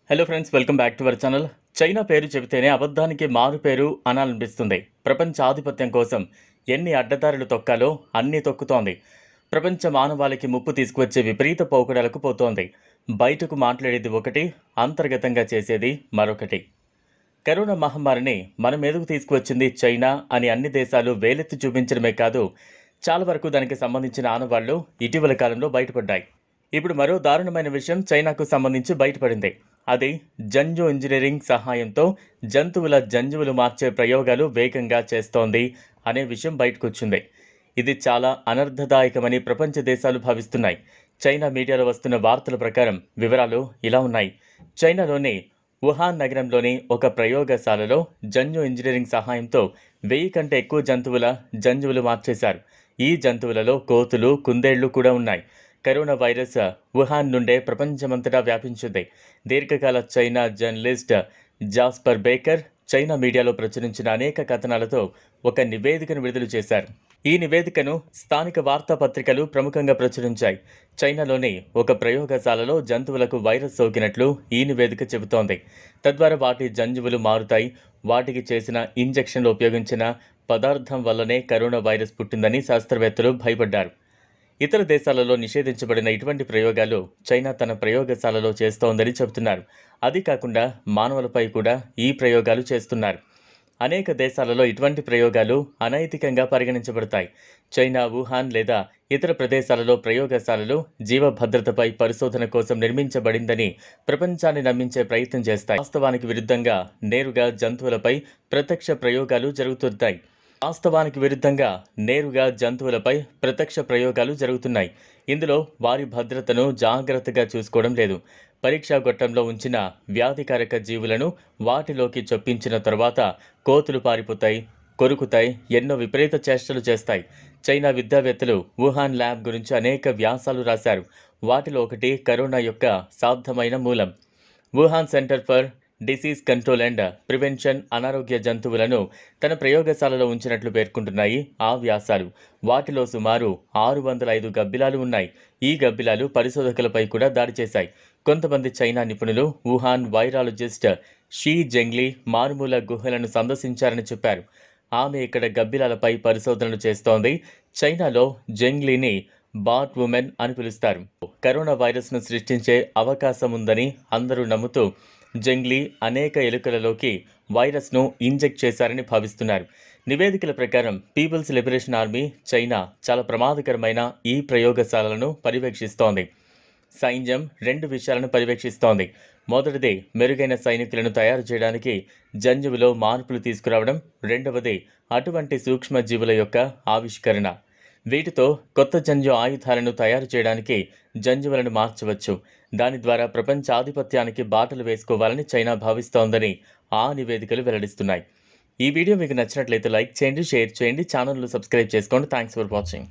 Hello friends, welcome back to our channel. China పేరు చెబితేనే అబద్ధానికి మారు పేరు అనాలనిపిస్తుంది. ప్రపంచ ఆధిపత్యం కోసం ఎన్ని అడ్డదారులు తొక్కాలో అన్నీ తొక్కుతోంది. ప్రపంచ మానవాళికి ముప్పు తీసుకువచ్చే విపరీత పోకడలకు పోతోంది. బయటకు మాట్లాడేది ఒకటి, అంతర్గతంగా చేసేది మరొకటి. కరోనా మహమ్మారిని మన మీదకు తీసుకువచ్చింది చైనా అని అన్ని దేశాలు వేలెత్తి చూపించడమే కాదు, చాలా వరకు దానికి సంబంధించిన ఆనవాళ్లు ఇటీవల కాలంలో బయటపడ్డాయి. ఇప్పుడు మరో దారుణమైన విషయం చైనాకు సంబంధించి బయటపడింది. అది జన్యు ఇంజనీరింగ్ సహాయంతో జంతువుల జంజువులు మార్చే ప్రయోగాలు వేగంగా చేస్తోంది అనే విషయం బయటకొచ్చింది. ఇది చాలా అనర్థదాయకమని ప్రపంచ దేశాలు భావిస్తున్నాయి. చైనా మీడియాలో వస్తున్న వార్తల ప్రకారం వివరాలు ఇలా ఉన్నాయి. చైనాలోని వుహాన్ నగరంలోని ఒక ప్రయోగశాలలో జన్యు ఇంజనీరింగ్ సహాయంతో 1000 కంటే ఎక్కువ జంతువుల జంజువులు మార్చేశారు. ఈ జంతువులలో కోతులు, కుందేళ్లు కూడా ఉన్నాయి. కరోనా వైరస్ వుహాన్ నుండే ప్రపంచమంతటా వ్యాపించింది. దీర్ఘకాల China journalist Jasper Baker China మీడియాలో ప్రచురించిన అనేక కథనాలతో ఒక నివేదికను విడుదల చేశారు. ఈ నివేదికను స్థానిక వార్తాపత్రికలు ప్రముఖంగా ప్రచురించాయి. చైనాలోని ఒక ప్రయోగశాలలో జంతువులకు వైరస్ సోకినట్లు ఈ నివేదిక చెబుతోంది. తద్వారా వాటి జంజువులు మారుతాయి. వాటికి చేసిన ఇంజెక్షన్లు ఉపయోగించిన పదార్థం వల్లనే కరోనా వైరస్ పుట్టిందని శాస్త్రవేత్తలు భయపడ్డారు. ఇతర దేశాలలో నిషేధించబడిన ఇటువంటి ప్రయోగాలు చైనా తన ప్రయోగశాలలో చేస్తోందని చెబుతున్నారు. అది కాకుండా మానవులపై కూడా ఈ ప్రయోగాలు చేస్తున్నారు. అనేక దేశాలలో ఇటువంటి ప్రయోగాలు అనైతికంగా పరిగణించబడతాయి. చైనా వుహాన్ లేదా ఇతర ప్రదేశాలలో ప్రయోగశాలలు జీవ భద్రతపై పరిశోధన కోసం నిర్మించబడిందని ప్రపంచాన్ని నమ్మించే ప్రయత్నం చేస్తాయి. వాస్తవానికి విరుద్ధంగా నేరుగా జంతువులపై ప్రత్యక్ష ప్రయోగాలు జరుగుతున్నాయి. ఇందులో వారి భద్రతను జాగ్రత్తగా చూసుకోవడం లేదు. పరీక్షా గొట్టంలో ఉంచిన వ్యాధికారక జీవులను వాటిలోకి చొప్పించిన తర్వాత కోతులు పారిపోతాయి, కొరుకుతాయి, ఎన్నో విపరీత చేష్టలు చేస్తాయి. చైనా విద్యావేత్తలు వుహాన్ ల్యాబ్ గురించి అనేక వ్యాసాలు రాశారు. వాటిలో ఒకటి కరోనా యొక్క సాధ్యమైన మూలం. Wuhan centre for disease control and prevention అనారోగ్య జంతువులను తన ప్రయోగశాలలో ఉంచినట్లు పేర్కొంటున్నాయి ఆ వ్యాసాలు. వాటిలో సుమారు 605 గబ్బిలాలు ఉన్నాయి. ఈ గబ్బిలాలు పరిశోధకులపై కూడా దాడి చేశాయి. కొంతమంది చైనా నిపుణులు వుహాన్ వైరాలజిస్ట్ షీ జెంగ్లీ మారుమూల గుహలను సందర్శించారని చెప్పారు. ఆమె ఇక్కడ గబ్బిలాలపై పరిశోధనలు చేస్తోంది. చైనాలో జెంగ్లీని బాట్ ఉమెన్ అని పిలుస్తారు. కరోనా వైరస్ను సృష్టించే అవకాశం ఉందని అందరూ నమ్ముతూ జెంగ్లీ అనేక ఎలుకలలోకి వైరస్ను ఇంజెక్ట్ చేశారని భావిస్తున్నారు. నివేదికల ప్రకారం పీపుల్స్ లిబరేషన్ ఆర్మీ చైనా చాలా ప్రమాదకరమైన ఈ ప్రయోగశాలలను పర్యవేక్షిస్తోంది. సైన్యం 2 విషయాలను పర్యవేక్షిస్తోంది. మొదటిది మెరుగైన సైనికులను తయారు చేయడానికి జంజువులో మార్పులు తీసుకురావడం. రెండవది అటువంటి సూక్ష్మజీవుల యొక్క ఆవిష్కరణ. వీటితో కొత్త జన్యు ఆయుధాలను తయారు చేయడానికి జంజువులను మార్చవచ్చు. దాని ద్వారా ప్రపంచ ఆధిపత్యానికి బాటలు వేసుకోవాలని చైనా భావిస్తోందని ఆ నివేదికలు వెల్లడిస్తున్నాయి. ఈ వీడియో మీకు నచ్చినట్లయితే లైక్ చేయండి, షేర్ చేయండి, ఛానల్ను సబ్స్క్రైబ్ చేసుకోండి. Thanks for watching.